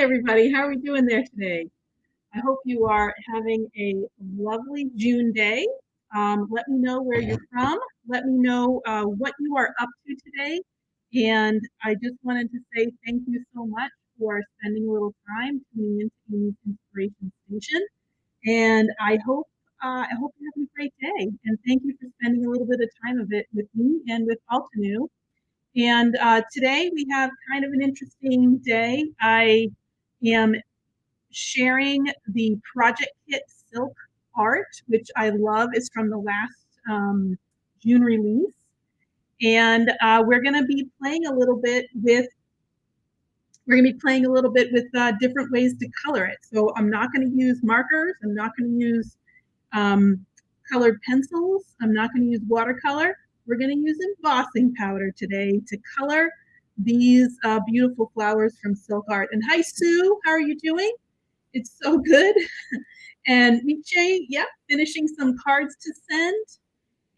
everybody. How are we doing there today? I hope you are having a lovely June day. Let me know where you're from. Let me know what you are up to today. And I just wanted to say thank you so much for spending a little time tuning into Amy's Inspiration Station. And I hope you're having a great day. And thank you for spending a little bit of time of it with me and with Altanu. And today we have kind of an interesting day. I am sharing the Project Kit Silk art, which I love, is from the last June release. And we're going to be playing a little bit with different ways to color it. So I'm not going to use markers. I'm not going to use um, colored pencils. I'm not going to use watercolor. We're going to use embossing powder today to color these beautiful flowers from Silk Art. And hi, Sue. How are you doing? It's so good. And Miche, yep, finishing some cards to send.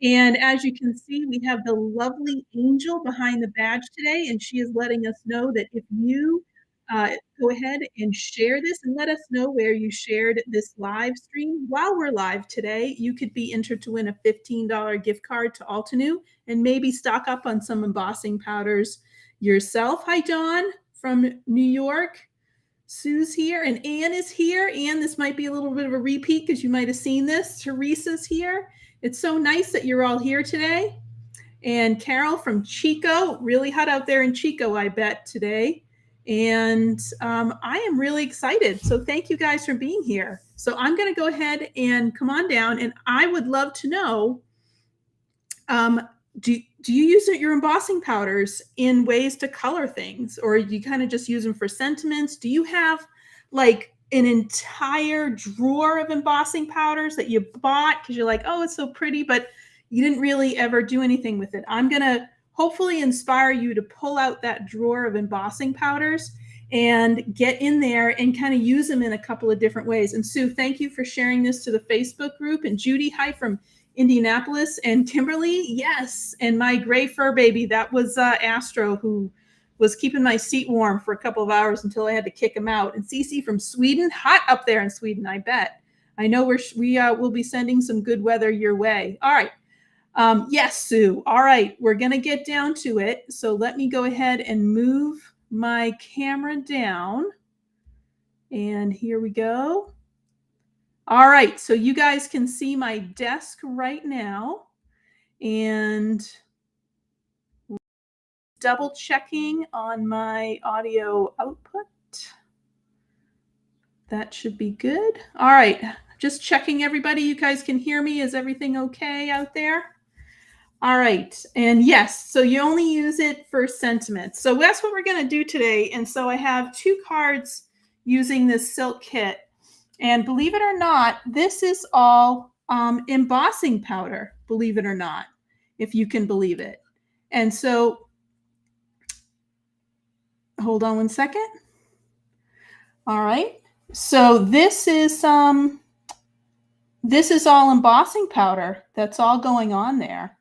And as you can see, we have the lovely Angel behind the badge today, and she is letting us know that if you go ahead and share this and let us know where you shared this live stream while we're live today, you could be entered to win a $15 gift card to Altenew and maybe stock up on some embossing powders yourself. Hi, Dawn from New York. Sue's here and Anne is here. Anne, this might be a little bit of a repeat because you might have seen this. Teresa's here. It's so nice that you're all here today. And Carol from Chico, really hot out there in Chico, I bet, today. And I am really excited. So thank you guys for being here. So I'm going to go ahead and come on down. And I would love to know, do you use your embossing powders in ways to color things, or you kind of just use them for sentiments? Do you have like an entire drawer of embossing powders that you bought because you're like, oh, it's so pretty, but you didn't really ever do anything with it? I'm going to hopefully inspire you to pull out that drawer of embossing powders and get in there and kind of use them in a couple of different ways. And Sue, thank you for sharing this to the Facebook group. And Judy, hi from Indianapolis. And Kimberly, yes. And my gray fur baby, that was Astro, who was keeping my seat warm for a couple of hours until I had to kick him out. And Cece from Sweden, hot up there in Sweden, I bet. I know we'll be sending some good weather your way. All right. Yes, Sue. All right. We're going to get down to it. So let me go ahead and move my camera down. And here we go. All right, so you guys can see my desk right now, and double checking on my audio output. That should be good. All right, just checking everybody. You guys can hear me. Is everything okay out there? All right, and yes, so you only use it for sentiment. So that's what we're going to do today. And so I have 2 cards using this silk kit. And believe it or not, this is all embossing powder, believe it or not, if you can believe it. And so, hold on one second. All right. So this is all embossing powder. That's all going on there.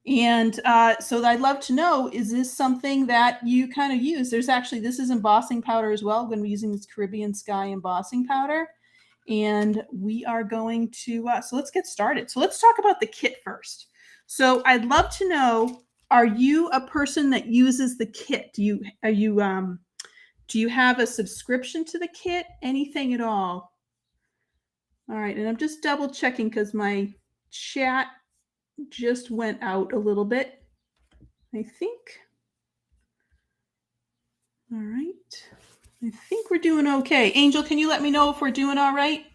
And so I'd love to know, is this something that you kind of use? This is embossing powder as well. I'm going to be using this Caribbean Sky embossing powder. And we are going to, so let's get started. So let's talk about the kit first. So I'd love to know, are you a person that uses the kit? Do you have a subscription to the kit? Anything at all? All right, and I'm just double checking because my chat just went out a little bit, I think. All right. I think we're doing okay. Angel, can you let me know if we're doing all right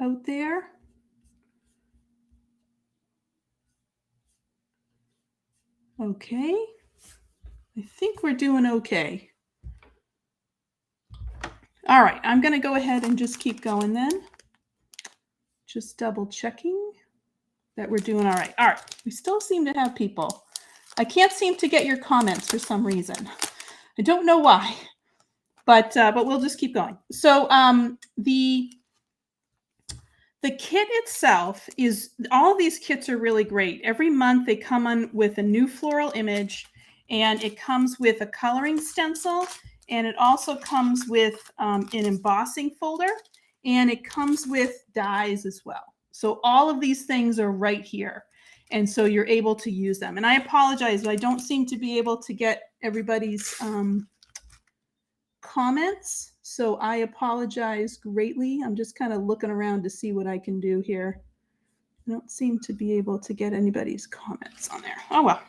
out there? Okay. I think we're doing okay. All right. I'm going to go ahead and just keep going then. Just double checking that we're doing all right. All right. We still seem to have people. I can't seem to get your comments for some reason. I don't know why. But we'll just keep going. So the kit itself is, all of these kits are really great. Every month they come on with a new floral image, And it comes with a coloring stencil, and it also comes with an embossing folder, and it comes with dies as well. So all of these things are right here. And so you're able to use them. And I apologize, I don't seem to be able to get everybody's comments. So I apologize greatly. I'm just kind of looking around to see what I can do here. I don't seem to be able to get anybody's comments on there. Oh, well.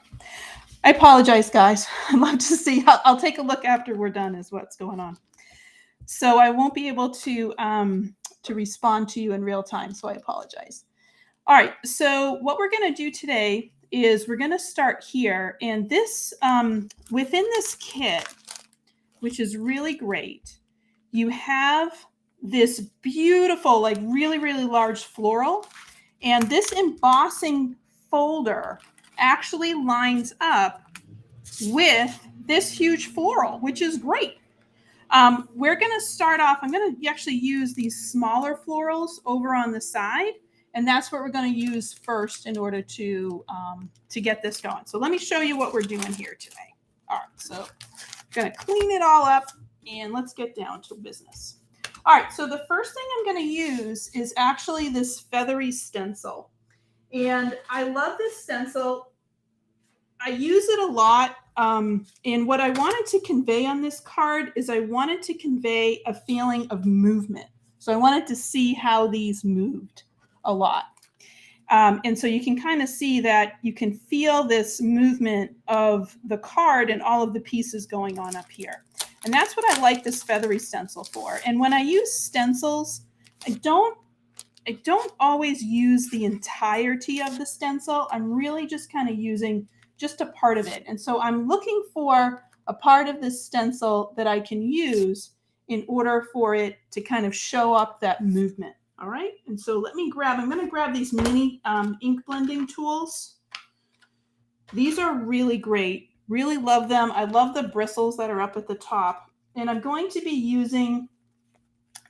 I apologize, guys. I'd love to see. I'll take a look after we're done is what's going on. So I won't be able to respond to you in real time. So I apologize. All right. So what we're going to do today is we're going to start here. And this, within this kit, which is really great, you have this beautiful, like really, really large floral. And this embossing folder actually lines up with this huge floral, which is great. We're going to start off, I'm going to actually use these smaller florals over on the side, and that's what we're going to use first in order to get this going. So let me show you what we're doing here today. All right, so I'm going to clean it all up, and let's get down to business. All right, so the first thing I'm going to use is actually this feathery stencil. And I love this stencil. I use it a lot. And what I wanted to convey on this card is I wanted to convey a feeling of movement. So I wanted to see how these moved a lot. And so you can kind of see that you can feel this movement of the card and all of the pieces going on up here. And that's what I like this feathery stencil for. And when I use stencils, I don't always use the entirety of the stencil. I'm really just kind of using just a part of it. And so I'm looking for a part of this stencil that I can use in order for it to kind of show up that movement. All right. And so I'm going to grab these mini ink blending tools. These are really great. Really love them. I love the bristles that are up at the top. And I'm going to be using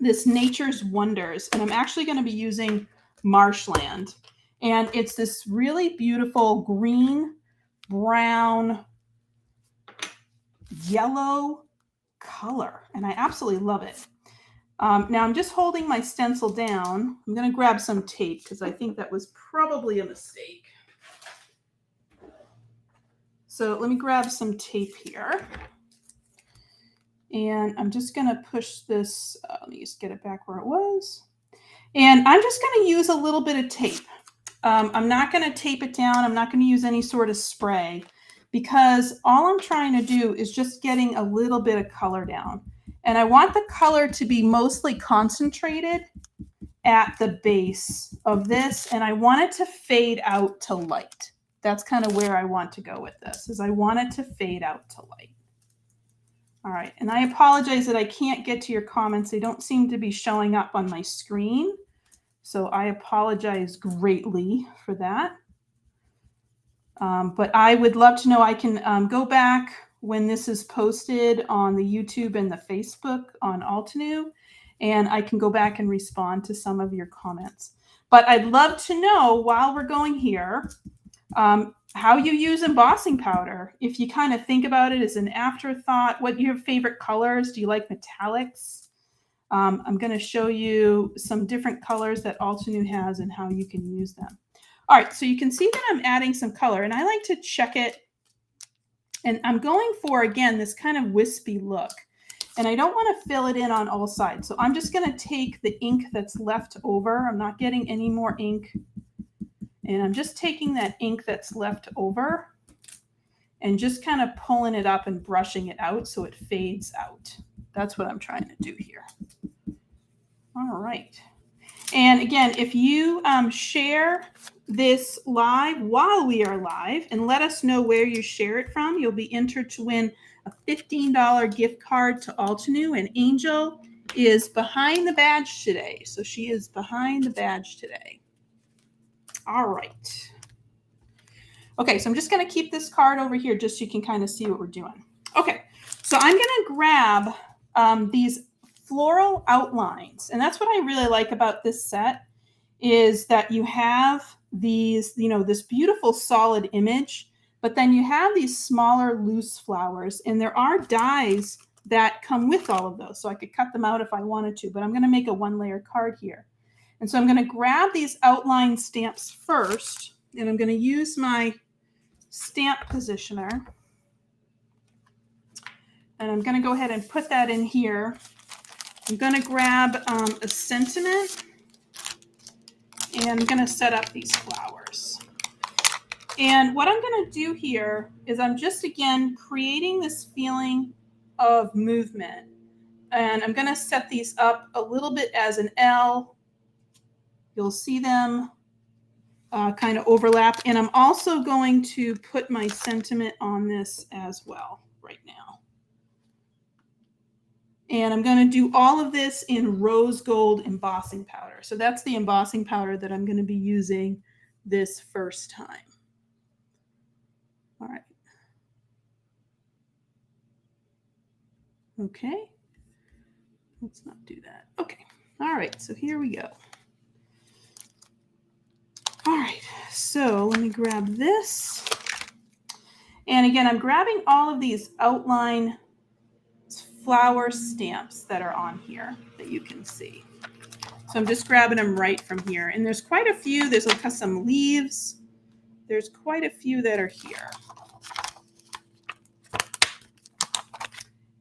this Nature's Wonders, and I'm actually going to be using Marshland. And it's this really beautiful green, brown, yellow color, and I absolutely love it. Now I'm just holding my stencil down. I'm going to grab some tape because I think that was probably a mistake. So let me grab some tape here. And I'm just going to push this. Let me just get it back where it was. And I'm just going to use a little bit of tape. I'm not going to tape it down. I'm not going to use any sort of spray because all I'm trying to do is just getting a little bit of color down. And I want the color to be mostly concentrated at the base of this. And I want it to fade out to light. That's kind of where I want to go with this, is I want it to fade out to light. All right, and I apologize that I can't get to your comments. They don't seem to be showing up on my screen. So I apologize greatly for that. But I would love to know, I can go back when this is posted on the YouTube and the Facebook on Altenew, and I can go back and respond to some of your comments. But I'd love to know, while we're going here, how you use embossing powder. If you kind of think about it as an afterthought, what your favorite colors? Do you like metallics? I'm going to show you some different colors that Altenew has and how you can use them. All right, so you can see that I'm adding some color, and I like to check it. And I'm going for, again, this kind of wispy look. And I don't want to fill it in on all sides. So I'm just going to take the ink that's left over. I'm not getting any more ink. And I'm just taking that ink that's left over and just kind of pulling it up and brushing it out so it fades out. That's what I'm trying to do here. All right. And again, if you share this live while we are live and let us know where you share it from, you'll be entered to win a $15 gift card to Altenew. And Angel is behind the badge today. So she is behind the badge today. All right. Okay, so I'm just going to keep this card over here just so you can kind of see what we're doing. Okay, so I'm going to grab these floral outlines. And that's what I really like about this set, is that you have these, you know, this beautiful solid image, But then you have these smaller loose flowers, and there are dies that come with all of those. So I could cut them out if I wanted to, but I'm going to make a 1-layer card here. And so I'm going to grab these outline stamps first, and I'm going to use my stamp positioner. And I'm going to go ahead and put that in here. I'm going to grab a sentiment, and I'm going to set up these flowers. And what I'm going to do here is I'm just, again, creating this feeling of movement. And I'm going to set these up a little bit as an L. You'll see them kind of overlap. And I'm also going to put my sentiment on this as well right now. And I'm going to do all of this in rose gold embossing powder. So that's the embossing powder that I'm going to be using this first time. All right. Okay. Let's not do that. Okay. All right. So here we go. All right. So let me grab this. And again, I'm grabbing all of these outline flower stamps that are on here that you can see. So I'm just grabbing them right from here. And there's quite a few. There's like some leaves. There's quite a few that are here.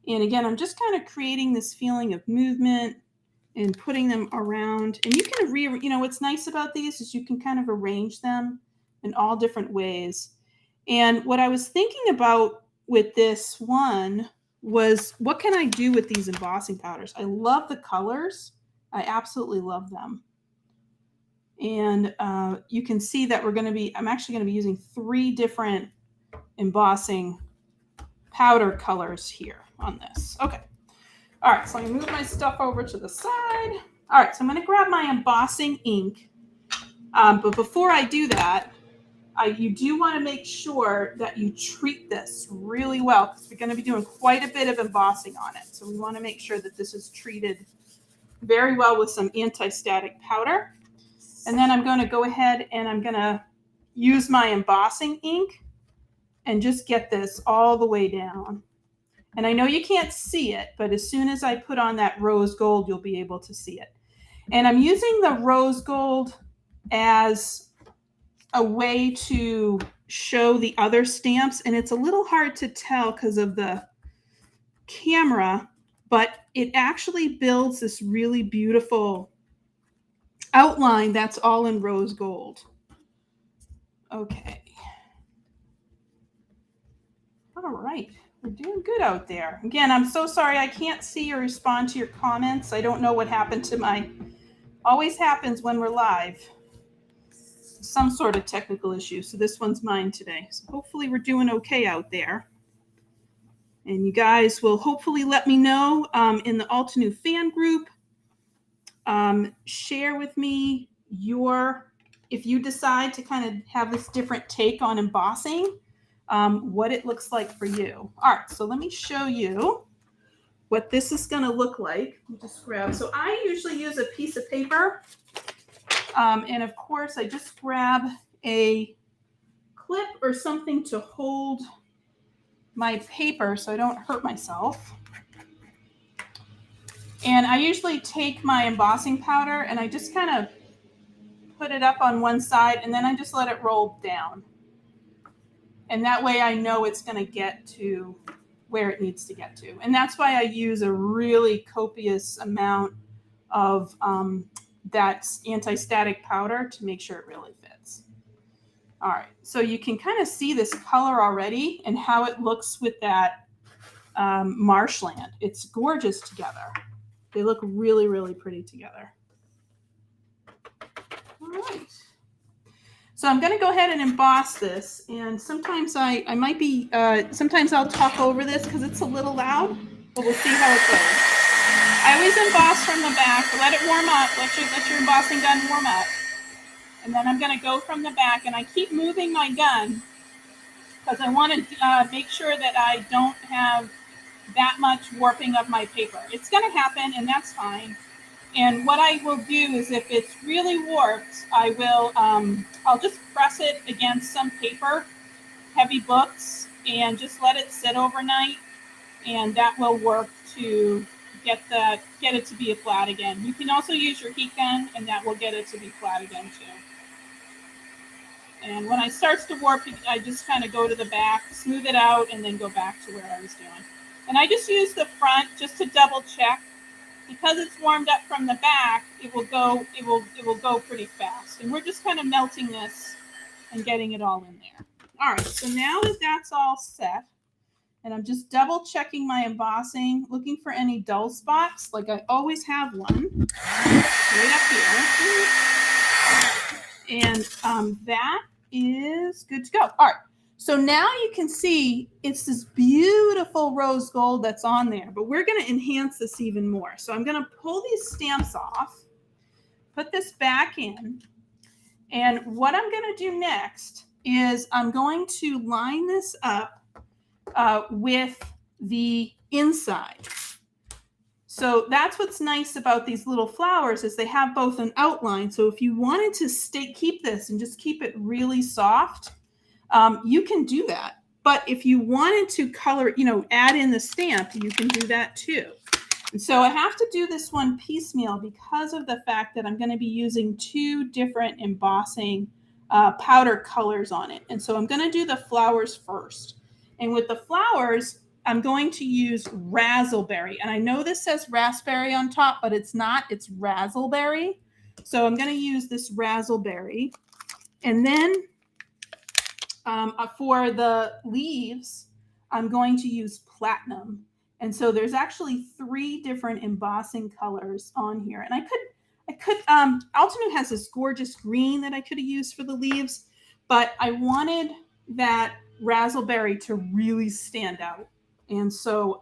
And again, I'm just kind of creating this feeling of movement and putting them around. And you can what's nice about these is you can kind of arrange them in all different ways. And what I was thinking about with this one was, what can I do with these embossing powders? I love the colors. I absolutely love them. And you can see that I'm actually going to be using 3 different embossing powder colors here on this. Okay. All right. So let me move my stuff over to the side. All right. So I'm going to grab my embossing ink. But before I do that, you do want to make sure that you treat this really well, because we're going to be doing quite a bit of embossing on it. So we want to make sure that this is treated very well with some anti-static powder. And then I'm going to go ahead and I'm going to use my embossing ink and just get this all the way down. And I know you can't see it, but as soon as I put on that rose gold, you'll be able to see it. And I'm using the rose gold as a way to show the other stamps. And it's a little hard to tell because of the camera, but it actually builds this really beautiful outline that's all in rose gold. Okay. All right. We're doing good out there. Again, I'm so sorry I can't see or respond to your comments. I don't know what happened to always happens when we're live. Some sort of technical issue. So this one's mine today. So hopefully we're doing okay out there. And you guys will hopefully let me know in the Altenew fan group. Share with me if you decide to kind of have this different take on embossing, what it looks like for you. All right, so let me show you what this is going to look like. Just grab. So I usually use a piece of paper. And of course, I just grab a clip or something to hold my paper so I don't hurt myself. And I usually take my embossing powder and I just kind of put it up on one side and then I just let it roll down. And that way I know it's going to get to where it needs to get to. And that's why I use a really copious amount of that anti-static powder to make sure it really fits. All right, so you can kind of see this color already and how it looks with that marshland. It's gorgeous together. They look really, really pretty together. All right. So I'm going to go ahead and emboss this. And sometimes sometimes I'll talk over this because it's a little loud, but we'll see how it goes. I always emboss from the back. Let it warm up. Let your embossing gun warm up. And then I'm going to go from the back. And I keep moving my gun because I want to make sure that I don't have that much warping of my paper. It's going to happen, and that's fine. And what I will do is if it's really warped, I'll just press it against some paper heavy books and just let it sit overnight, and that will work to get it to be a flat again. You can also use your heat gun, and that will get it to be flat again too. And when it starts to warp, I just kind of go to the back, smooth it out, and then go back to where I was doing. And I just use the front just to double check. Because it's warmed up from the back, it will go pretty fast. And we're just kind of melting this and getting it all in there. All right, so now that that's all set, and I'm just double checking my embossing, looking for any dull spots, like I always have one right up here. And that is good to go. All right, so now you can see it's this beautiful rose gold that's on there, but we're going to enhance this even more. So I'm going to pull these stamps off, put this back in, and what I'm going to do next is I'm going to line this up with the inside. So that's what's nice about these little flowers is they have both an outline. So if you wanted to keep this and just keep it really soft, you can do that. But if you wanted to color, add in the stamp, you can do that too. And so I have to do this one piecemeal because of the fact that I'm going to be using 2 different embossing powder colors on it. And so I'm going to do the flowers first. And with the flowers, I'm going to use razzleberry. And I know this says raspberry on top, but it's not. It's razzleberry. So I'm going to use this razzleberry. And then for the leaves, I'm going to use platinum. And so there's actually 3 different embossing colors on here. And I could Altenew has this gorgeous green that I could have used for the leaves, but I wanted that razzleberry to really stand out. And so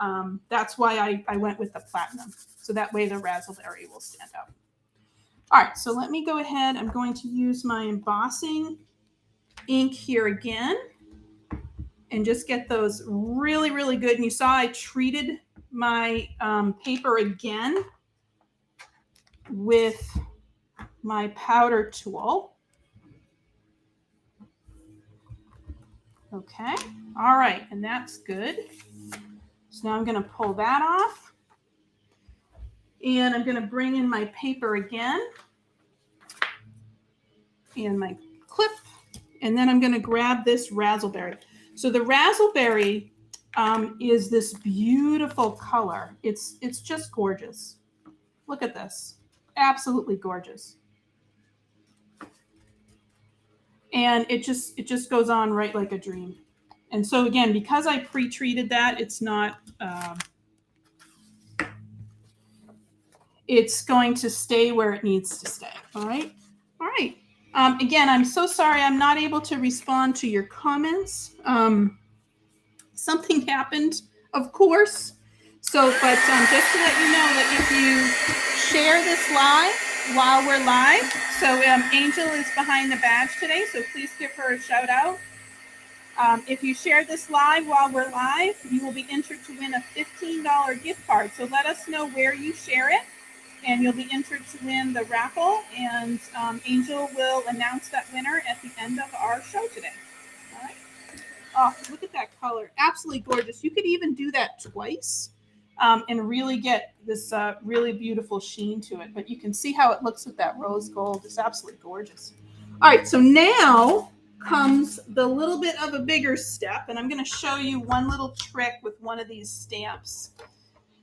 that's why I went with the platinum. So that way the razzleberry will stand out. All right, so let me go ahead. I'm going to use my embossing ink here again and just get those really, really good. And you saw I treated my paper again with my powder tool. Okay, all right, and that's good. So now I'm going to pull that off. And I'm going to bring in my paper again and my clip. And then I'm going to grab this razzleberry. So the razzleberry is this beautiful color. It's just gorgeous. Look at this. Absolutely gorgeous. And it just goes on right like a dream. And so again, because I pre-treated that, it's not, it's going to stay where it needs to stay. All right. All right. Again, I'm so sorry I'm not able to respond to your comments. Something happened, of course. So, but just to let you know that if you share this live while we're live, so Angel is behind the badge today, so please give her a shout out. If you share this live while we're live, you will be entered to win a $15 gift card. So let us know where you share it, and you'll be entered to win the raffle, and Angel will announce that winner at the end of our show today. All right. Oh, look at that color. Absolutely gorgeous. You could even do that twice and really get this really beautiful sheen to it. But you can see how it looks with that rose gold. It's absolutely gorgeous. All right, so now comes the little bit of a bigger step. And I'm going to show you one little trick with one of these stamps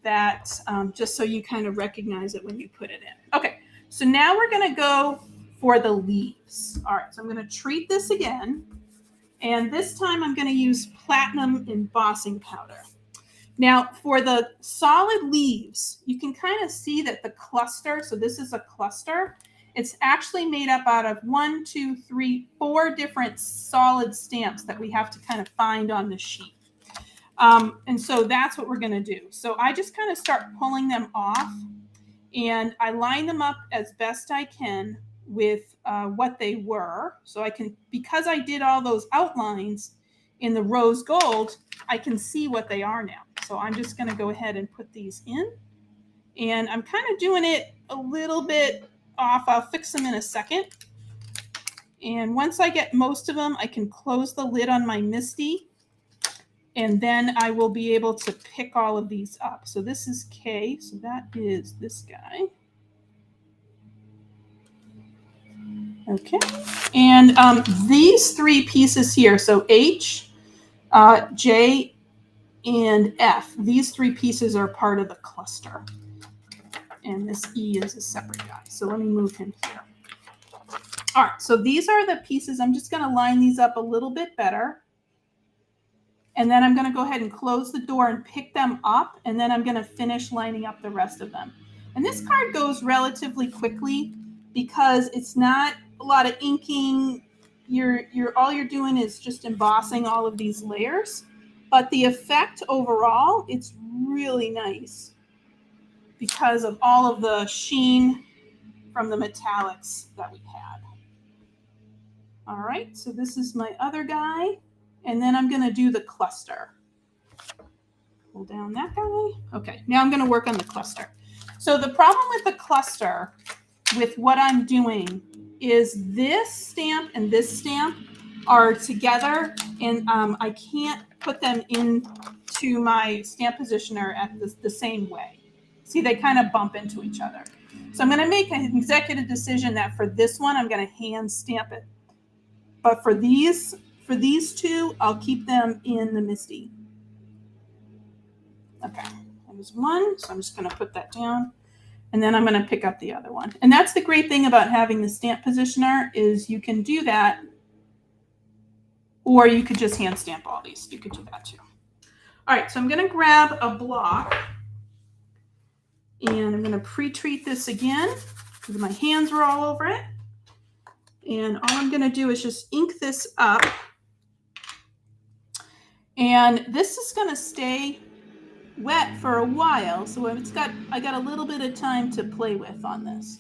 that just so you kind of recognize it when you put it in. Okay, so now we're going to go for the leaves. All right, so I'm going to treat this again. And this time I'm going to use platinum embossing powder. Now for the solid leaves, you can kind of see that the cluster, so this is a cluster, it's actually made up out of 1, 2, 3, 4 different solid stamps that we have to kind of find on the sheet. And so that's what we're going to do. So I just kind of start pulling them off and I line them up as best I can with what they were. So I can, because I did all those outlines in the rose gold, I can see what they are now. So I'm just going to go ahead and put these in. And I'm kind of doing it a little bit off. I'll fix them in a second. And once I get most of them, I can close the lid on my Misty, and then I will be able to pick all of these up. So this is K, so that is this guy. Okay, and these three pieces here, so H, J, and F, these three pieces are part of the cluster. And this E is a separate guy. So let me move him here. All right, so these are the pieces. I'm just going to line these up a little bit better. And then I'm going to go ahead and close the door and pick them up. And then I'm going to finish lining up the rest of them. And this card goes relatively quickly because it's not a lot of inking. All you're doing is just embossing all of these layers. But the effect overall, it's really nice because of all of the sheen from the metallics that we had. All right, so this is my other guy. And then I'm going to do the cluster. Pull down that guy. Okay, now I'm going to work on the cluster. So the problem with the cluster, with what I'm doing, is this stamp and this stamp are together, and I can't put them into my stamp positioner at the same way. See, they kind of bump into each other. So I'm going to make an executive decision that for this one, I'm going to hand stamp it. But for these two, I'll keep them in the Misty. Okay, there's one, so I'm just going to put that down. And then I'm going to pick up the other one. And that's the great thing about having the stamp positioner is you can do that, or you could just hand stamp all these. You could do that too. All right, so I'm going to grab a block, and I'm going to pre-treat this again because my hands were all over it. And all I'm going to do is just ink this up. And this is going to stay wet for a while, so I got a little bit of time to play with on this.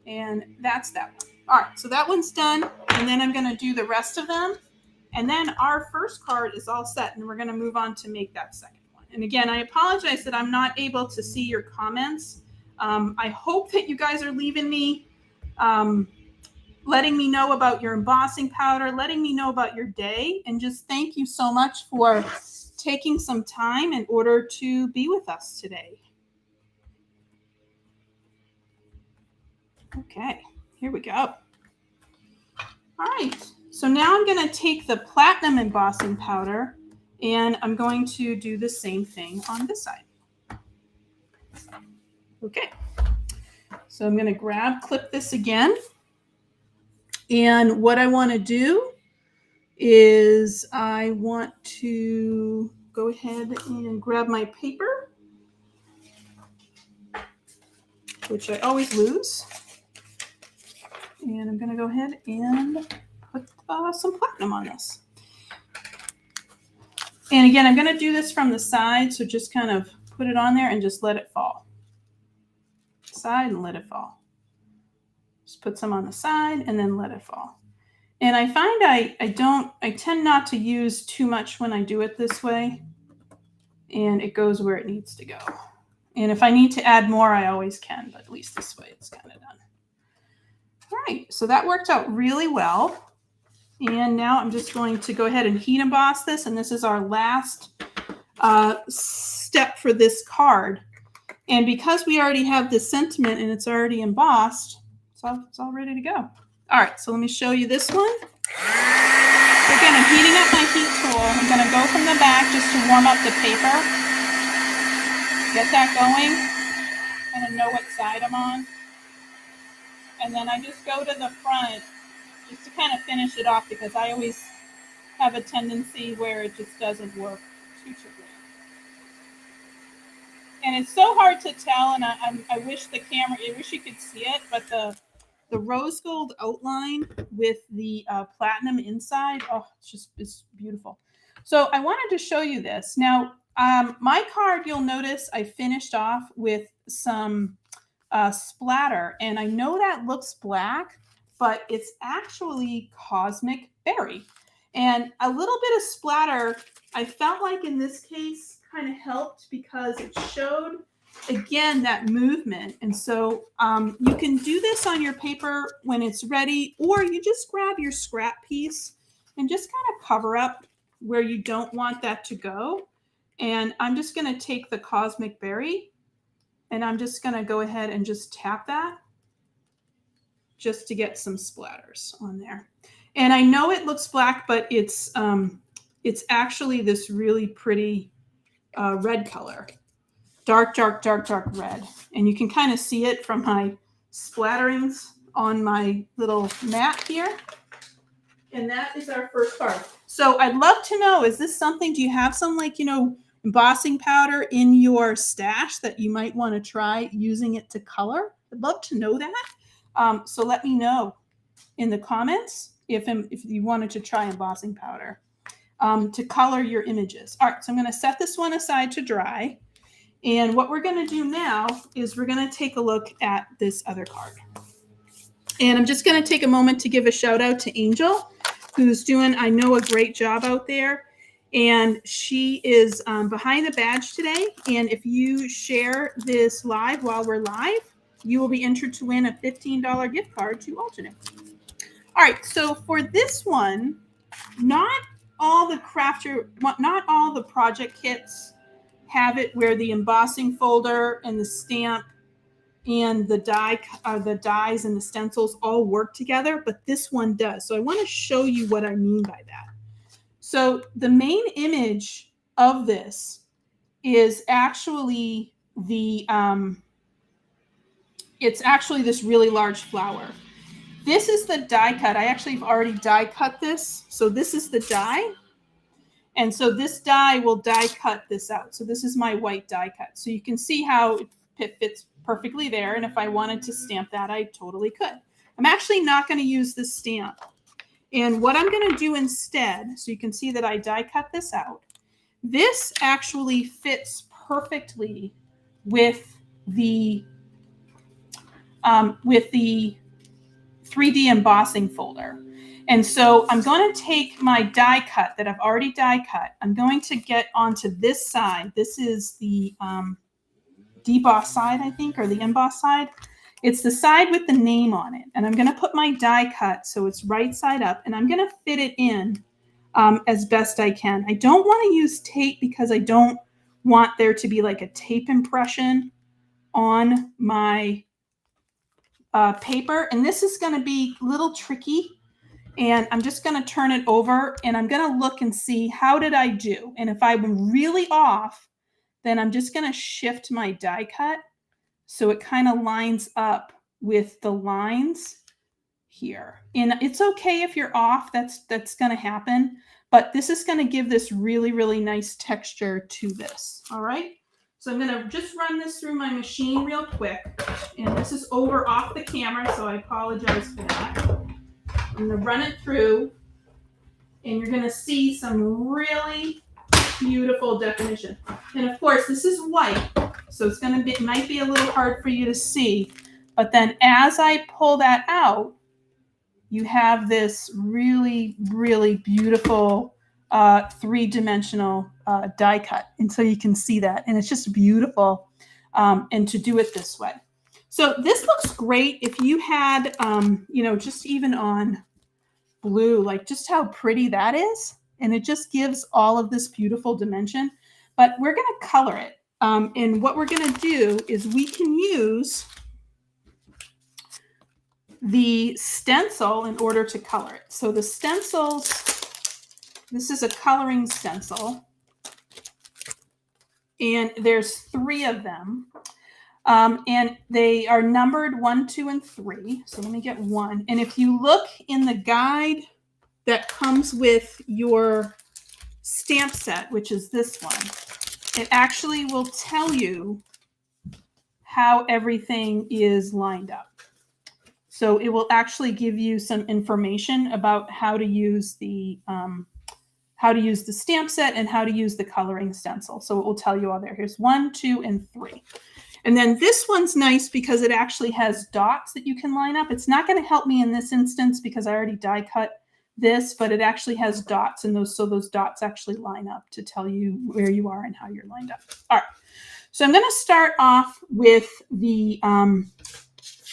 And that's that one. All right, so that one's done, and then I'm going to do the rest of them. And then our first card is all set, and we're going to move on to make that second one. And again, I apologize that I'm not able to see your comments. I hope that you guys are leaving me, letting me know about your embossing powder, letting me know about your day, and just thank you so much for taking some time in order to be with us today. Okay, here we go. All right, so now I'm going to take the platinum embossing powder and I'm going to do the same thing on this side. Okay, so I'm going to clip this again. And what I want to do is I want to go ahead and grab my paper, which I always lose. And I'm going to go ahead and put some platinum on this. And again, I'm going to do this from the side, so just kind of put it on there and just let it fall. Side and let it fall. Just put some on the side and then let it fall. And I find I tend not to use too much when I do it this way. And it goes where it needs to go. And if I need to add more, I always can, but at least this way it's kind of done. All right, so that worked out really well. And now I'm just going to go ahead and heat emboss this. And this is our last step for this card. And because we already have this sentiment and it's already embossed, so it's all ready to go. All right, so let me show you this one. So again, I'm heating up my heat tool. I'm going to go from the back just to warm up the paper. Get that going. Kind of know what side I'm on. And then I just go to the front just to kind of finish it off because I always have a tendency where it just doesn't work too great. And it's so hard to tell, and I wish I wish you could see it, but the rose gold outline with the platinum inside, oh, it's beautiful. So I wanted to show you this. Now, my card, you'll notice I finished off with some splatter, and I know that looks black, but it's actually cosmic berry. And a little bit of splatter, I felt like in this case kind of helped because it showed again, that movement. And so you can do this on your paper when it's ready, or you just grab your scrap piece and just kind of cover up where you don't want that to go. And I'm just going to take the Cosmic Berry and I'm just going to go ahead and just tap that just to get some splatters on there. And I know it looks black, but it's actually this really pretty red color. Dark, dark, dark, dark red. And you can kind of see it from my splatterings on my little mat here. And that is our first card. So I'd love to know, is this something, do you have some like, embossing powder in your stash that you might want to try using it to color? I'd love to know that. So let me know in the comments if you wanted to try embossing powder to color your images. All right, so I'm going to set this one aside to dry. And what we're going to do now is we're going to take a look at this other card. And I'm just going to take a moment to give a shout out to Angel, who's doing, I know, a great job out there. And she is behind the badge today. And if you share this live while we're live, you will be entered to win a $15 gift card to Alternate. All right, so for this one, not all the project kits have it where the embossing folder and the stamp and the dies and the stencils all work together, but this one does. So I want to show you what I mean by that. So the main image of this is actually it's actually this really large flower. This is the die cut. I actually have already die cut this. So this is the die. And so this die will die cut this out. So this is my white die cut. So you can see how it fits perfectly there. And if I wanted to stamp that, I totally could. I'm actually not going to use this stamp. And what I'm going to do instead, so you can see that I die cut this out, this actually fits perfectly with the 3D embossing folder. And so I'm going to take my die cut that I've already die cut. I'm going to get onto this side. This is the deboss side, I think, or the emboss side. It's the side with the name on it. And I'm going to put my die cut so it's right side up, and I'm going to fit it in as best I can. I don't want to use tape because I don't want there to be like a tape impression on my paper. And this is going to be a little tricky. And I'm just going to turn it over and I'm going to look and see how did I do. And if I'm really off, then I'm just going to shift my die cut so it kind of lines up with the lines here. And it's okay if you're off, that's going to happen. But this is going to give this really, really nice texture to this. All right. So I'm going to just run this through my machine real quick. And this is over off the camera, so I apologize for that. I'm going to run it through, and you're going to see some really beautiful definition. And of course, this is white, so it's going to be, it might be a little hard for you to see. But then as I pull that out, you have this really, really beautiful three-dimensional die cut. And so you can see that. And it's just beautiful and to do it this way. So this looks great if you had, just even on blue, like just how pretty that is. And it just gives all of this beautiful dimension. But we're going to color it. And what we're going to do is we can use the stencil in order to color it. So the stencils, this is a coloring stencil. And there's 3 of them. And they are numbered 1, 2, and 3. So let me get 1. And if you look in the guide that comes with your stamp set, which is this one, it actually will tell you how everything is lined up. So it will actually give you some information about how to use the stamp set and how to use the coloring stencil. So it will tell you all there. Here's 1, 2, and 3. And then this one's nice because it actually has dots that you can line up. It's not going to help me in this instance because I already die cut this, but it actually has dots, and those dots actually line up to tell you where you are and how you're lined up. All right. So I'm going to start off with the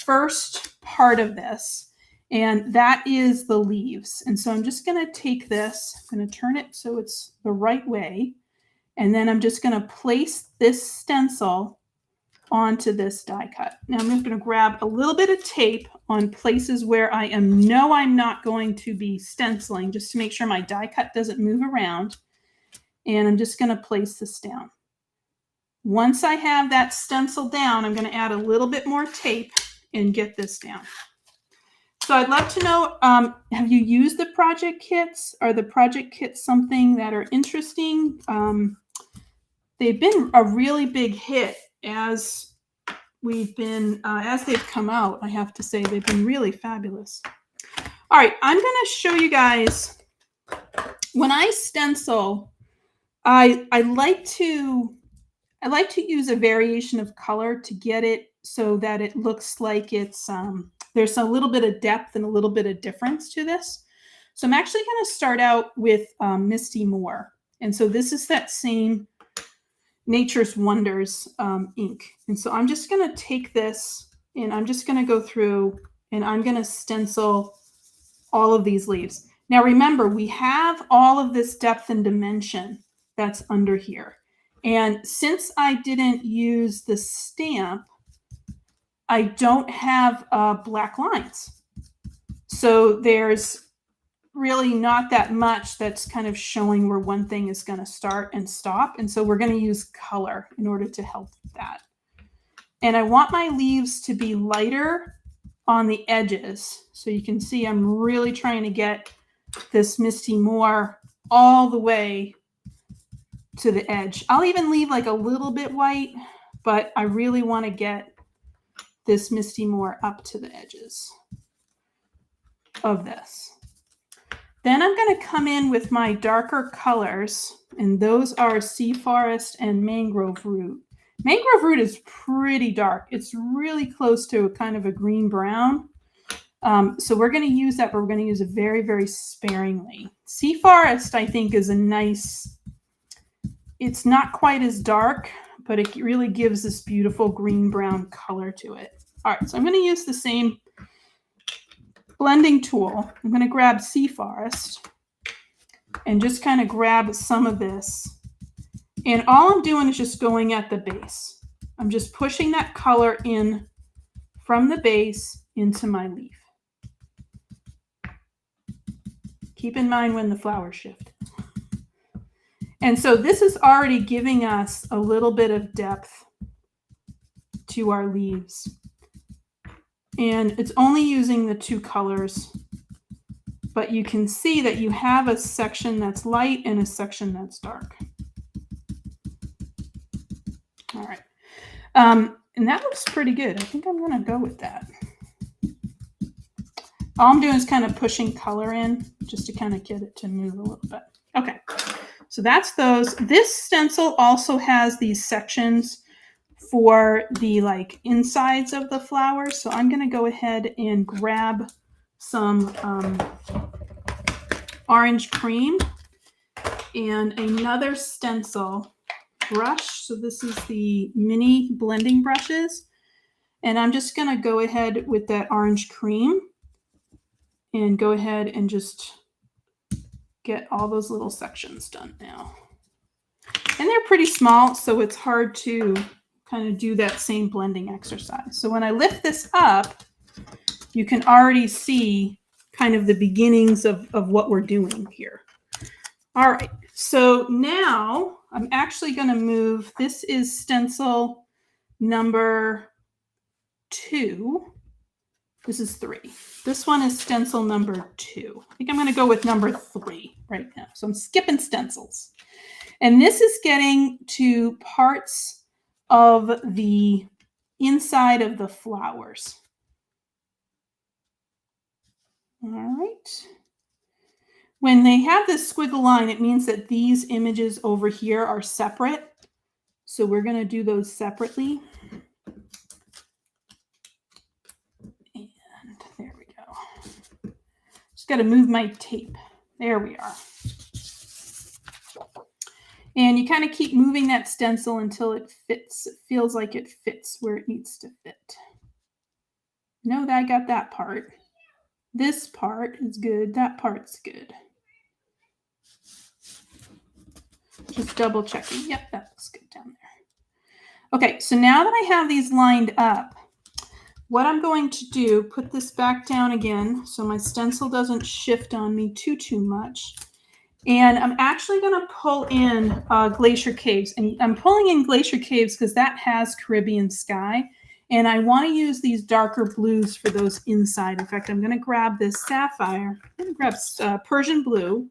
first part of this, and that is the leaves. And so I'm just going to take this, I'm going to turn it so it's the right way, and then I'm just going to place this stencil onto this die cut. Now I'm just going to grab a little bit of tape on places where I know I'm not going to be stenciling, just to make sure my die cut doesn't move around. And I'm just going to place this down. Once I have that stencil down, I'm going to add a little bit more tape and get this down. So I'd love to know, have you used the project kits? Are the project kits something that are interesting? They've been a really big hit as they've come out. I have to say they've been really fabulous. All right, I'm going to show you guys, when I stencil, I like to use a variation of color to get it so that it looks like it's there's a little bit of depth and a little bit of difference to this. So I'm actually going to start out with Misty Moore. And so this is that same Nature's Wonders ink. And so I'm just going to take this and I'm just going to go through and I'm going to stencil all of these leaves. Now remember, we have all of this depth and dimension that's under here. And since I didn't use the stamp, I don't have black lines. So there's really not that much that's kind of showing where one thing is going to start and stop. And so we're going to use color in order to help that. And I want my leaves to be lighter on the edges. So you can see I'm really trying to get this Misty Moore all the way to the edge. I'll even leave like a little bit white, but I really want to get this Misty Moore up to the edges of this. Then I'm going to come in with my darker colors, and those are Sea Forest and Mangrove Root. Mangrove Root is pretty dark. It's really close to a kind of a green brown. So we're going to use that, but we're going to use it very, very sparingly. Sea Forest, I think, is a nice, it's not quite as dark, but it really gives this beautiful green-brown color to it. All right, so I'm going to use the same blending tool. I'm going to grab Sea Forest and just kind of grab some of this. And all I'm doing is just going at the base. I'm just pushing that color in from the base into my leaf. Keep in mind when the flowers shift. And so this is already giving us a little bit of depth to our leaves. And it's only using the two colors, but you can see that you have a section that's light and a section that's dark. All right. And that looks pretty good. I think I'm going to go with that. All I'm doing is kind of pushing color in just to kind of get it to move a little bit. Okay. So that's those. This stencil also has these sections for the like insides of the flowers. So I'm going to go ahead and grab some orange cream and another stencil brush. So this is the mini blending brushes. And I'm just going to go ahead with that orange cream and go ahead and just get all those little sections done now. And they're pretty small, so it's hard to kind of do that same blending exercise. So when I lift this up, you can already see kind of the beginnings of what we're doing here. All right, so now I'm actually going to move, this is stencil number 2. This is 3. This one is stencil number 2. I think I'm going to go with number 3 right now. So I'm skipping stencils. And this is getting to parts of the inside of the flowers. All right. When they have this squiggle line, it means that these images over here are separate. So we're going to do those separately. And there we go. Just got to move my tape. There we are. And you kind of keep moving that stencil until it fits. It feels like it fits where it needs to fit. Know that I got that part. This part is good. That part's good. Just double checking. Yep, that looks good down there. Okay, so now that I have these lined up, what I'm going to do, put this back down again so my stencil doesn't shift on me too much. And I'm actually going to pull in Glacier Caves. And I'm pulling in Glacier Caves because that has Caribbean sky. And I want to use these darker blues for those inside. In fact, I'm going to grab this sapphire. I'm going to grab Persian blue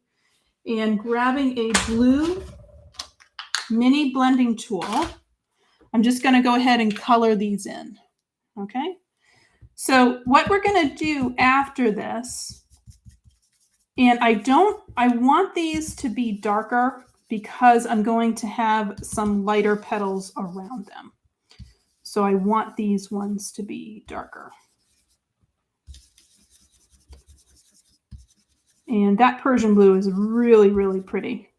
and grabbing a blue mini blending tool. I'm just going to go ahead and color these in. Okay. So what we're going to do after this, and I want these to be darker because I'm going to have some lighter petals around them. So I want these ones to be darker. And that Persian blue is really, really pretty.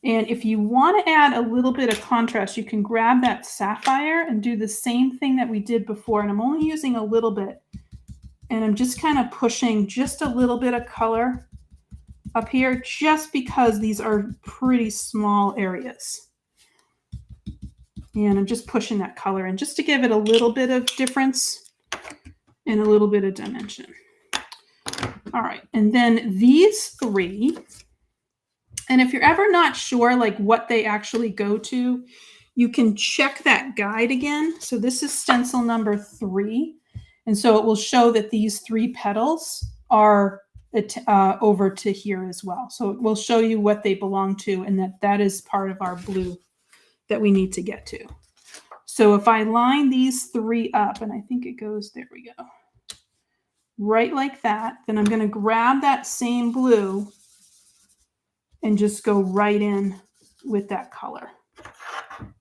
And if you want to add a little bit of contrast, you can grab that sapphire and do the same thing that we did before. And I'm only using a little bit. And I'm just kind of pushing just a little bit of color up here, just because these are pretty small areas. And I'm just pushing that color in just to give it a little bit of difference and a little bit of dimension. All right, and then these three, and if you're ever not sure like what they actually go to, you can check that guide again. So this is stencil number 3. And so it will show that these 3 petals are over to here as well. So it will show you what they belong to and that is part of our blue that we need to get to. So if I line these 3 up, and I think it goes, there we go, right like that, then I'm going to grab that same blue and just go right in with that color.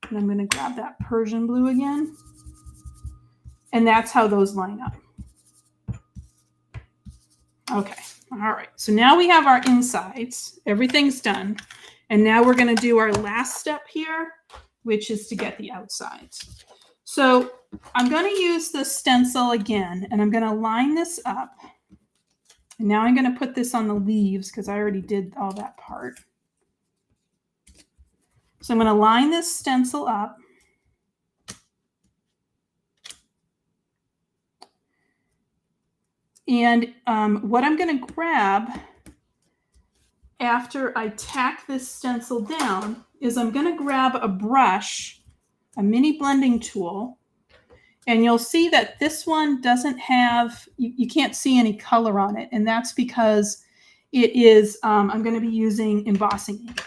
And I'm going to grab that Persian blue again. And that's how those line up. Okay, all right. So now we have our insides. Everything's done. And now we're going to do our last step here, which is to get the outsides. So I'm going to use the stencil again, and I'm going to line this up. And now I'm going to put this on the leaves because I already did all that part. So I'm going to line this stencil up. And what I'm going to grab after I tack this stencil down is I'm going to grab a brush, a mini blending tool, and you'll see that this one doesn't have, you can't see any color on it, and that's because it is, I'm going to be using embossing ink.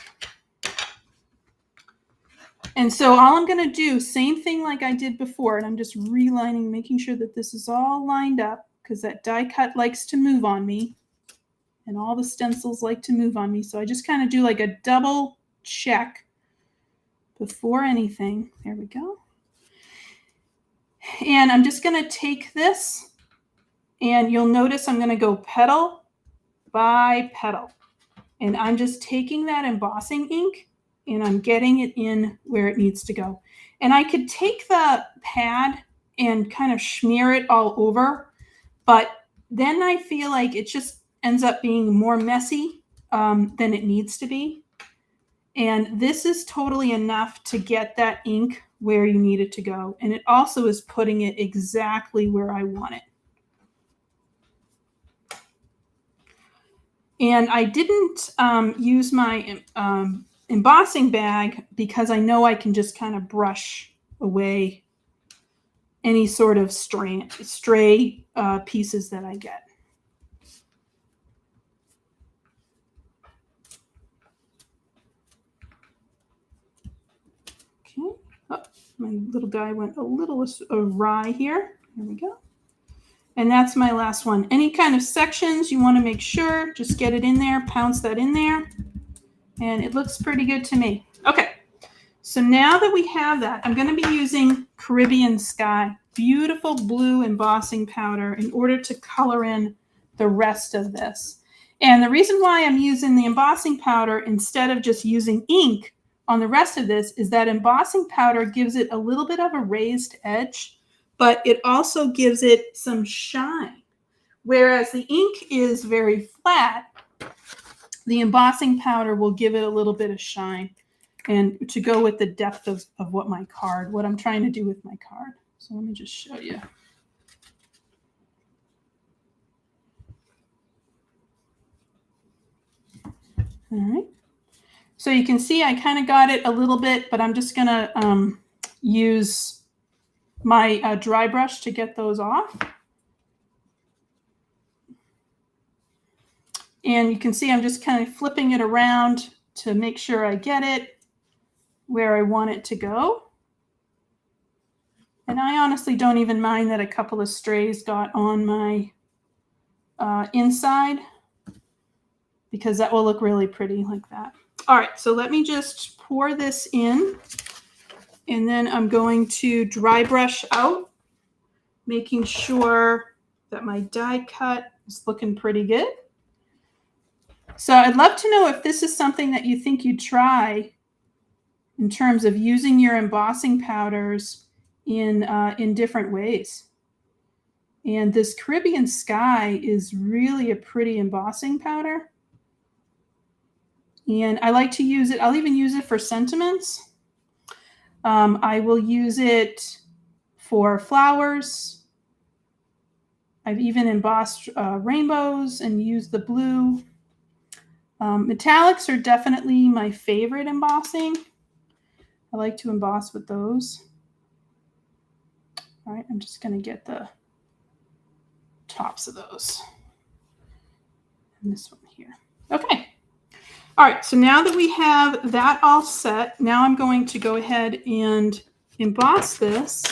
And so all I'm going to do, same thing like I did before, and I'm just relining, making sure that this is all lined up, because that die cut likes to move on me, and all the stencils like to move on me. So I just kind of do like a double check before anything. There we go. And I'm just going to take this, and you'll notice I'm going to go petal by petal. And I'm just taking that embossing ink, and I'm getting it in where it needs to go. And I could take the pad and kind of smear it all over, but then I feel like it just ends up being more messy than it needs to be. And this is totally enough to get that ink where you need it to go. And it also is putting it exactly where I want it. And I didn't use my embossing bag because I know I can just kind of brush away any sort of stray pieces that I get. Okay, oh, my little guy went a little awry here. There we go. And that's my last one. Any kind of sections you want to make sure, just get it in there, pounce that in there. And it looks pretty good to me. Okay, so now that we have that, I'm going to be using Caribbean Sky, beautiful blue embossing powder, in order to color in the rest of this. And the reason why I'm using the embossing powder instead of just using ink on the rest of this is that embossing powder gives it a little bit of a raised edge, but it also gives it some shine. Whereas the ink is very flat, the embossing powder will give it a little bit of shine and to go with the depth of what I'm trying to do with my card. So let me just show you. All right. So you can see I kind of got it a little bit, but I'm just going to use my dry brush to get those off. And you can see I'm just kind of flipping it around to make sure I get it where I want it to go. And I honestly don't even mind that a couple of strays got on my inside, because that will look really pretty like that. All right, so let me just pour this in, and then I'm going to dry brush out, making sure that my die cut is looking pretty good. So I'd love to know if this is something that you think you'd try in terms of using your embossing powders in different ways. And this Caribbean Sky is really a pretty embossing powder. And I like to use it. I'll even use it for sentiments. I will use it for flowers. I've even embossed rainbows and used the blue. Metallics are definitely my favorite embossing. I like to emboss with those. All right, I'm just going to get the tops of those. And this one here. Okay. All right, so now that we have that all set, now I'm going to go ahead and emboss this.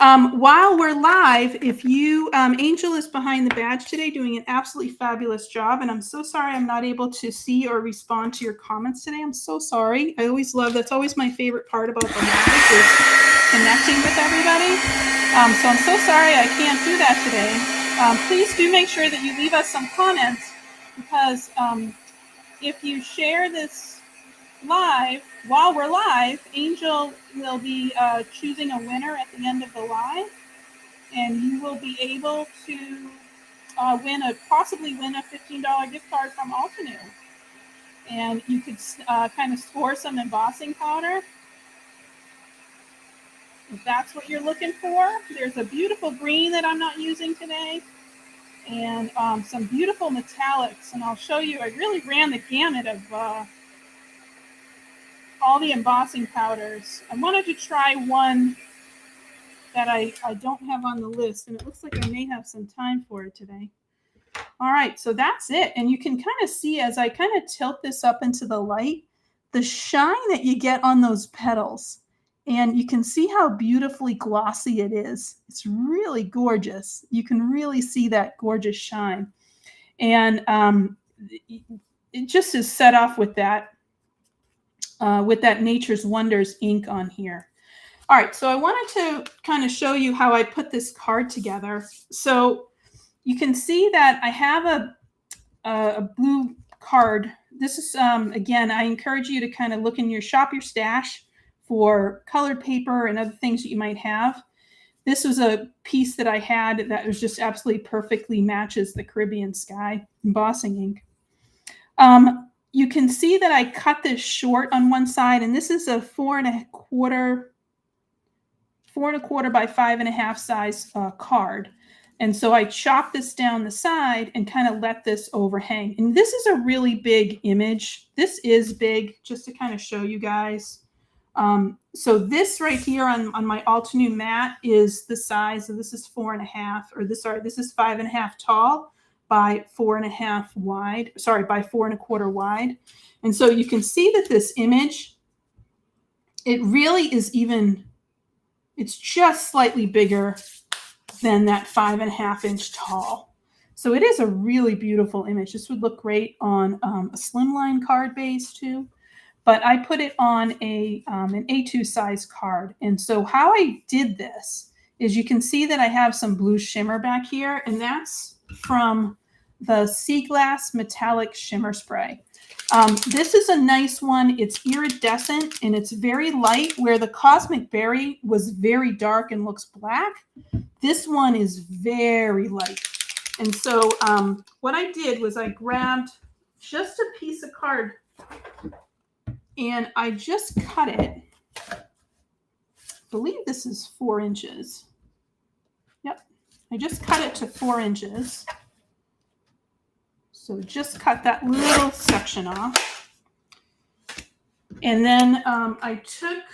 While we're live, if you, Angel is behind the badge today doing an absolutely fabulous job, and I'm so sorry I'm not able to see or respond to your comments today. I'm so sorry. I always love, that's always my favorite part about the live is connecting with everybody. So I'm so sorry I can't do that today. Please do make sure that you leave us some comments, because if you share this live, while we're live, Angel will be choosing a winner at the end of the live, and you will be able to possibly win a $15 gift card from Altenew. And you could kind of score some embossing powder if that's what you're looking for. There's a beautiful green that I'm not using today, and some beautiful metallics. And I'll show you, I really ran the gamut of all the embossing powders. I wanted to try one that I don't have on the list, and it looks like I may have some time for it today. All right, so that's it. And you can kind of see as I kind of tilt this up into the light, the shine that you get on those petals. And you can see how beautifully glossy it is. It's really gorgeous. You can really see that gorgeous shine. And it just is set off with that Nature's Wonders ink on here. All right, so I wanted to kind of show you how I put this card together. So you can see that I have a blue card. This is, again, I encourage you to kind of look in shop your stash for colored paper and other things that you might have. This was a piece that I had that was just absolutely perfectly matches the Caribbean Sky embossing ink. You can see that I cut this short on one side, and this is a 4¼ by 5½ size card. And so I chopped this down the side and kind of let this overhang. And this is a really big image. This is big, just to kind of show you guys. So this right here on my Altenew mat is the size. So this is 4½, or this is 5½ tall by 4½ wide. Sorry, by 4¼ wide. And so you can see that this image, it really is it's just slightly bigger than that 5½ inch tall. So it is a really beautiful image. This would look great on a slimline card base too. But I put it on an A2 size card. And so how I did this is you can see that I have some blue shimmer back here, and that's from the Sea Glass Metallic Shimmer Spray. This is a nice one. It's iridescent and it's very light, where the Cosmic Berry was very dark and looks black. This one is very light. And so what I did was I grabbed just a piece of card and I just cut it. I believe this is 4 inches. Yep. I just cut it to 4 inches. So just cut that little section off. And then I took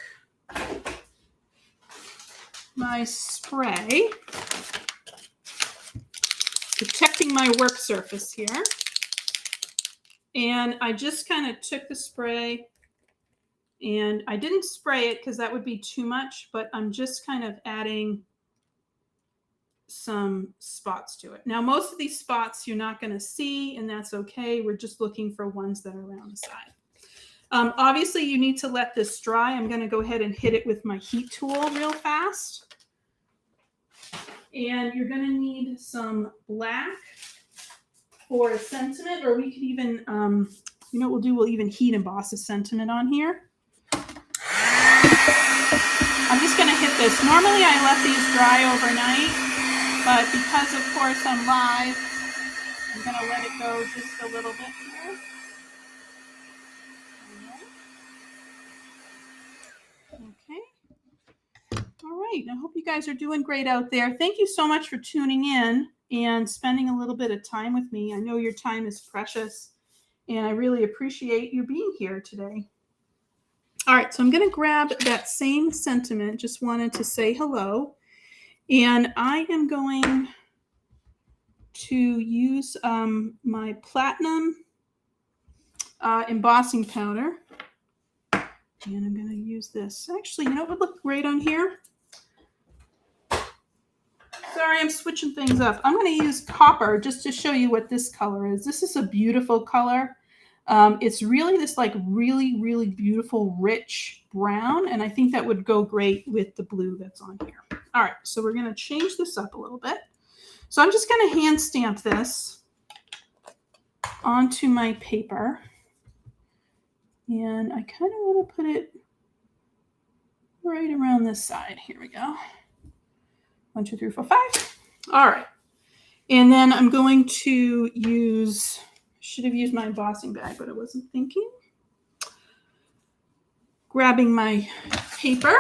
my spray, protecting my work surface here. And I just kind of took the spray, and I didn't spray it because that would be too much, but I'm just kind of adding some spots to it. Now, most of these spots you're not going to see, and that's okay. We're just looking for ones that are around the side. Obviously, you need to let this dry. I'm going to go ahead and hit it with my heat tool real fast. And you're going to need some black for a sentiment, or we could even, you know what we'll do? We'll even heat emboss a sentiment on here. I'm just going to hit this. Normally, I let these dry overnight, but because, of course, I'm live, I'm going to let it go just a little bit here. Okay. All right. I hope you guys are doing great out there. Thank you so much for tuning in and spending a little bit of time with me. I know your time is precious, and I really appreciate you being here today. All right. So I'm going to grab that same sentiment. Just wanted to say hello. And I am going to use my platinum embossing powder. And I'm going to use this. Actually, you know what would look great on here? Sorry, I'm switching things up. I'm going to use copper just to show you what this color is. This is a beautiful color. It's really this like really, really beautiful, rich brown. And I think that would go great with the blue that's on here. All right, so we're going to change this up a little bit. So I'm just going to hand stamp this onto my paper. And I kind of want to put it right around this side. Here we go. 1, 2, 3, 4, 5. All right. And then I'm going to use, should have used my embossing bag, but I wasn't thinking. Grabbing my paper.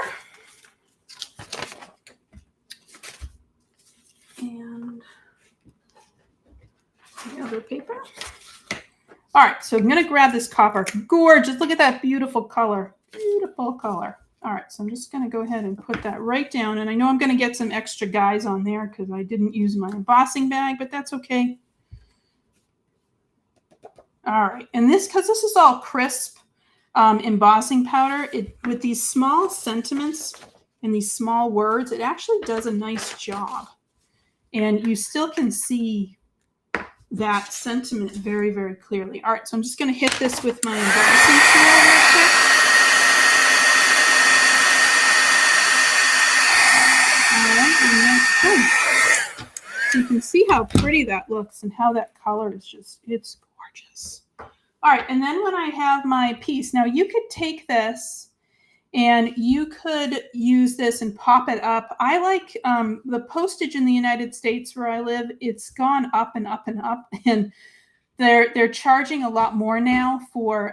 And the other paper. All right, so I'm going to grab this copper. Gorgeous. Look at that beautiful color. Beautiful color. All right, so I'm just going to go ahead and put that right down. And I know I'm going to get some extra guys on there because I didn't use my embossing bag, but that's okay. All right, and this, because this is all crisp embossing powder, with these small sentiments and these small words, it actually does a nice job. And you still can see that sentiment very, very clearly. All right, so I'm just going to hit this with my embossing tool real quick. All right, and that's good. So you can see how pretty that looks and how that color is just, it's gorgeous. All right, and then when I have my piece, now you could take this and you could use this and pop it up. I like the postage in the United States where I live. It's gone up and up and up, and they're charging a lot more now for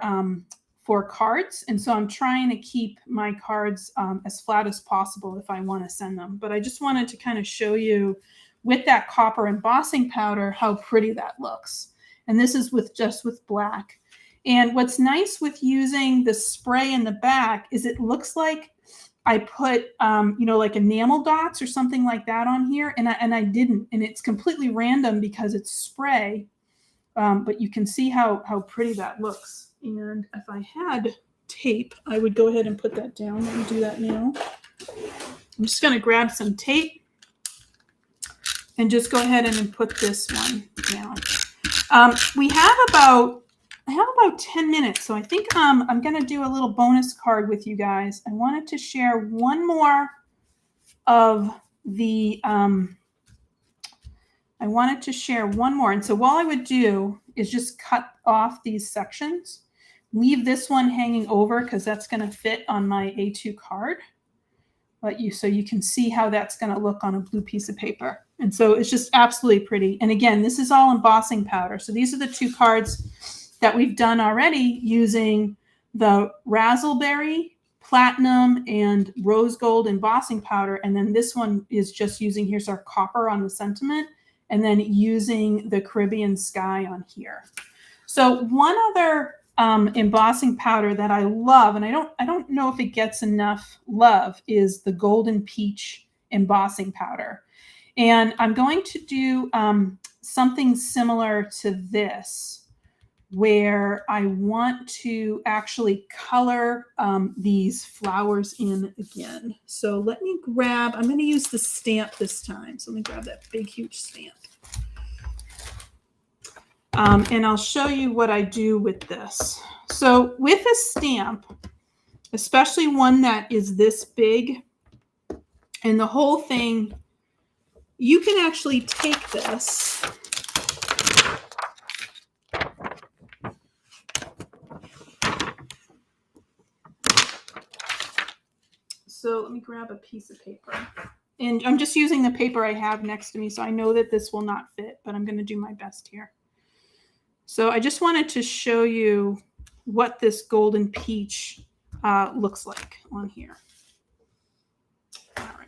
cards. And so I'm trying to keep my cards as flat as possible if I want to send them. But I just wanted to kind of show you with that copper embossing powder how pretty that looks. And this is just with black. And what's nice with using the spray in the back is it looks like I put, you know, like enamel dots or something like that on here. And I didn't. And it's completely random because it's spray. But you can see how pretty that looks. And if I had tape, I would go ahead and put that down. Let me do that now. I'm just going to grab some tape and just go ahead and put this one down. I have about 10 minutes, so I think I'm going to do a little bonus card with you guys. I wanted to share one more of the, and so what I would do is just cut off these sections. leave this one hanging over because that's going to fit on my A2 card. So you can see how that's going to look on a blue piece of paper. And so it's just absolutely pretty. And again, this is all embossing powder. So these are the 2 cards that we've done already using the razzleberry, platinum, and rose gold embossing powder. And then this one is just using, here's our copper on the sentiment, and then using the Caribbean sky on here. So one other embossing powder that I love, and I don't know if it gets enough love, is the Golden Peach embossing powder. And I'm going to do something similar to this, where I want to actually color these flowers in again. So let me grab, I'm going to use the stamp this time. So let me grab that big, huge stamp. And I'll show you what I do with this. So with a stamp, especially one that is this big, and the whole thing, you can actually take this So let me grab a piece of paper. And I'm just using the paper I have next to me, so I know that this will not fit, but I'm going to do my best here. So I just wanted to show you what this golden peach looks like on here. All right.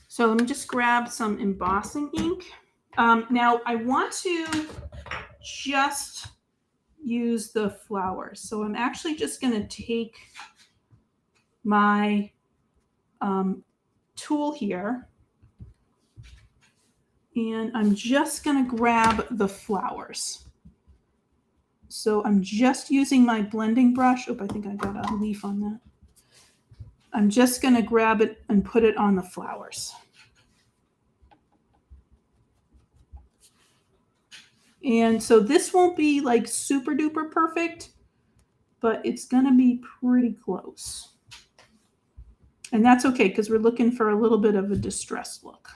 So let me just grab some embossing ink. Now I want to just use the flowers. So I'm actually just going to take my tool here, and I'm just going to grab the flowers. So I'm just using my blending brush. Oh, I think I got a leaf on that. I'm just going to grab it and put it on the flowers. And so this won't be like super duper perfect, but it's going to be pretty close. And that's okay, because we're looking for a little bit of a distressed look.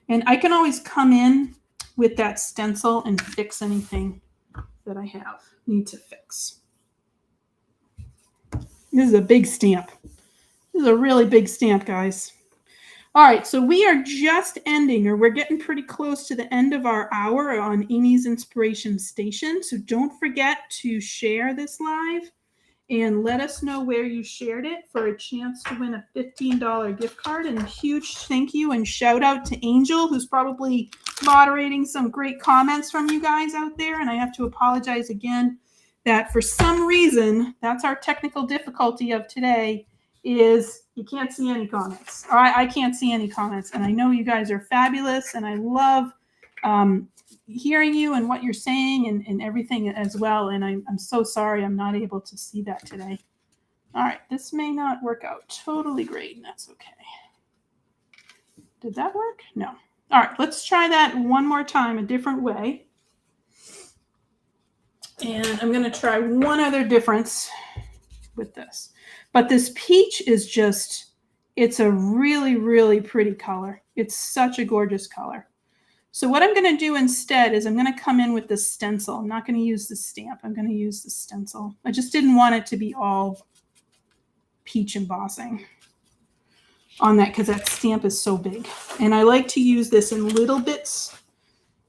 And I can always come in with that stencil and fix anything that I need to fix. This is a big stamp. This is a really big stamp, guys. All right, so we are just ending, or we're getting pretty close to the end of our hour on Amy's Inspiration Station. So don't forget to share this live and let us know where you shared it for a chance to win a $15 gift card. And a huge thank you and shout out to Angel, who's probably moderating some great comments from you guys out there. And I have to apologize again that for some reason, that's our technical difficulty of today, is you can't see any comments. Or I can't see any comments. And I know you guys are fabulous, and I love hearing you and what you're saying and everything as well. And I'm so sorry I'm not able to see that today. All right, this may not work out totally great, and that's okay. Did that work? No. All right, let's try that one more time a different way. And I'm going to try one other difference with this. But this peach is just, it's a really, really pretty color. It's such a gorgeous color. So what I'm going to do instead is I'm going to come in with the stencil. I'm not going to use the stamp. I'm going to use the stencil. I just didn't want it to be all peach embossing on that because that stamp is so big. And I like to use this in little bits,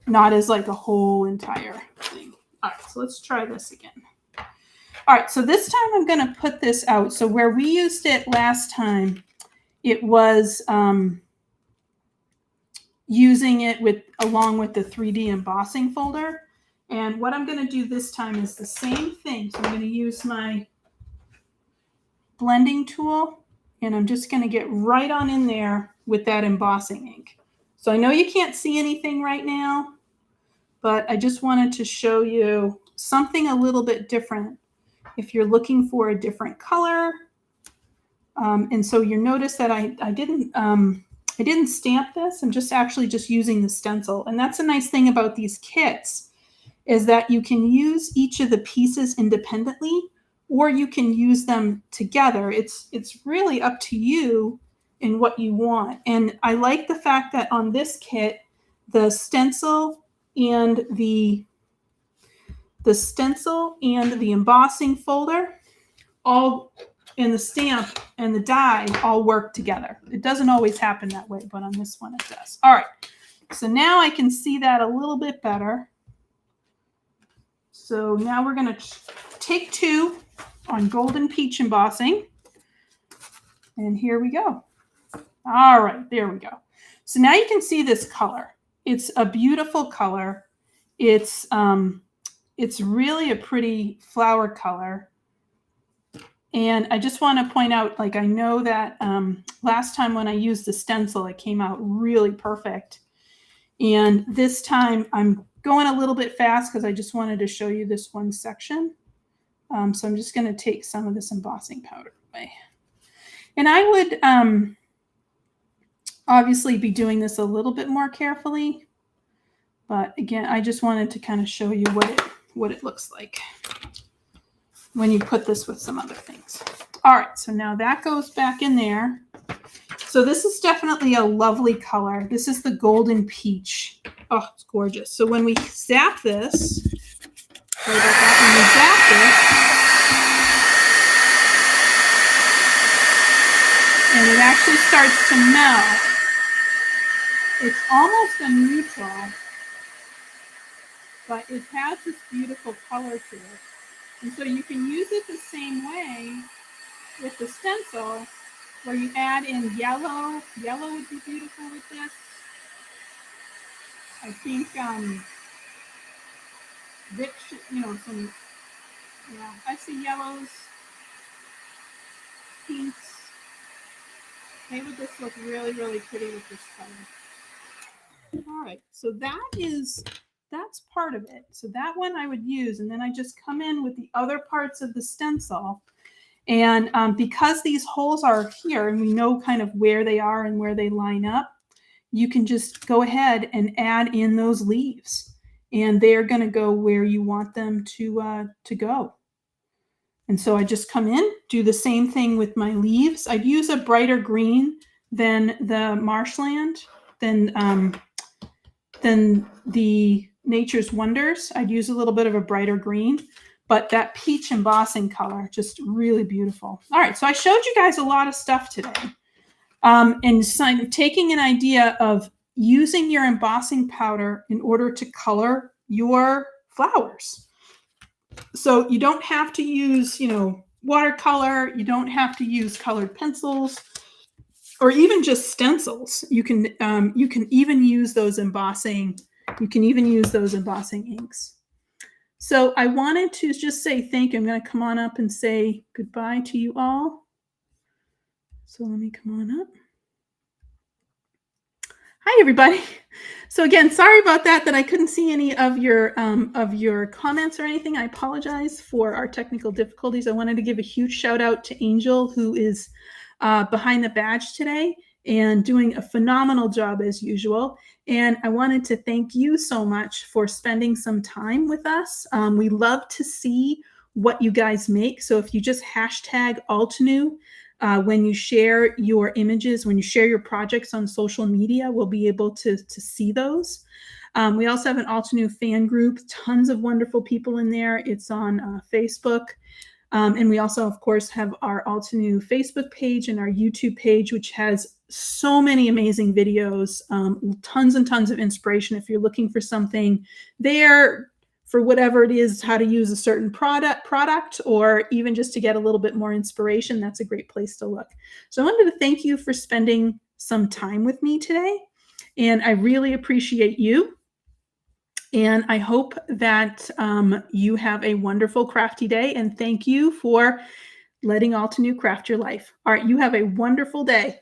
not as like a whole entire thing. All right, so let's try this again. All right, so this time I'm going to put this out. So where we used it last time, it was using it along with the 3D embossing folder. And what I'm going to do this time is the same thing. So I'm going to use my blending tool, and I'm just going to get right on in there with that embossing ink. So I know you can't see anything right now, but I just wanted to show you something a little bit different if you're looking for a different color. And so you notice that I didn't stamp this. I'm just actually just using the stencil. And that's a nice thing about these kits, is that you can use each of the pieces independently, or you can use them together. It's really up to you in what you want. And I like the fact that on this kit, the stencil and the stencil and the embossing folder all and the stamp and the die all work together. It doesn't always happen that way, but on this one it does. All right, so now I can see that a little bit better. So now we're going to take 2 on golden peach embossing. And here we go. All right, there we go. So now you can see this color. It's a beautiful color. It's really a pretty flower color. And I just want to point out, like, I know that last time when I used the stencil, it came out really perfect. And this time I'm going a little bit fast because I just wanted to show you this one section. So I'm just going to take some of this embossing powder away. And I would obviously be doing this a little bit more carefully. But again, I just wanted to kind of show you what it looks like when you put this with some other things. All right, so now that goes back in there. So this is definitely a lovely color. This is the golden peach. Oh, it's gorgeous. So when we zap this, sorry about that, when we zap this, and it actually starts to melt, it's almost a neutral, but it has this beautiful color to it. And so you can use it the same way with the stencil, where you add in yellow. Yellow would be beautiful with this. I think rich, some, yeah, I see yellows, pinks. They would just look really, really pretty with this color. All right, so that's part of it. So that one I would use, and then I just come in with the other parts of the stencil. And because these holes are here and we know kind of where they are and where they line up, you can just go ahead and add in those leaves. And they're going to go where you want them to go. And so I just come in, do the same thing with my leaves. I'd use a brighter green than the marshland, than the Nature's Wonders. I'd use a little bit of a brighter green. But that peach embossing color, just really beautiful. All right, so I showed you guys a lot of stuff today. And taking an idea of using your embossing powder in order to color your flowers. So you don't have to use, watercolor. You don't have to use colored pencils or even just stencils. You can even use those embossing. You can even use those embossing inks. So I wanted to just say thank you. I'm going to come on up and say goodbye to you all. So let me come on up. Hi, everybody. So again, sorry about that I couldn't see any of your comments or anything. I apologize for our technical difficulties. I wanted to give a huge shout out to Angel, who is behind the badge today and doing a phenomenal job as usual. And I wanted to thank you so much for spending some time with us. We love to see what you guys make. So if you just hashtag Altenew when you share your images, when you share your projects on social media, we'll be able to see those. We also have an Altenew fan group, tons of wonderful people in there. It's on Facebook. And we also, of course, have our Altenew Facebook page and our YouTube page, which has so many amazing videos, tons and tons of inspiration. If you're looking for something there for whatever it is, how to use a certain product, or even just to get a little bit more inspiration, that's a great place to look. So I wanted to thank you for spending some time with me today. And I really appreciate you. And I hope that you have a wonderful crafty day. And thank you for letting Altenew craft your life. All right, you have a wonderful day.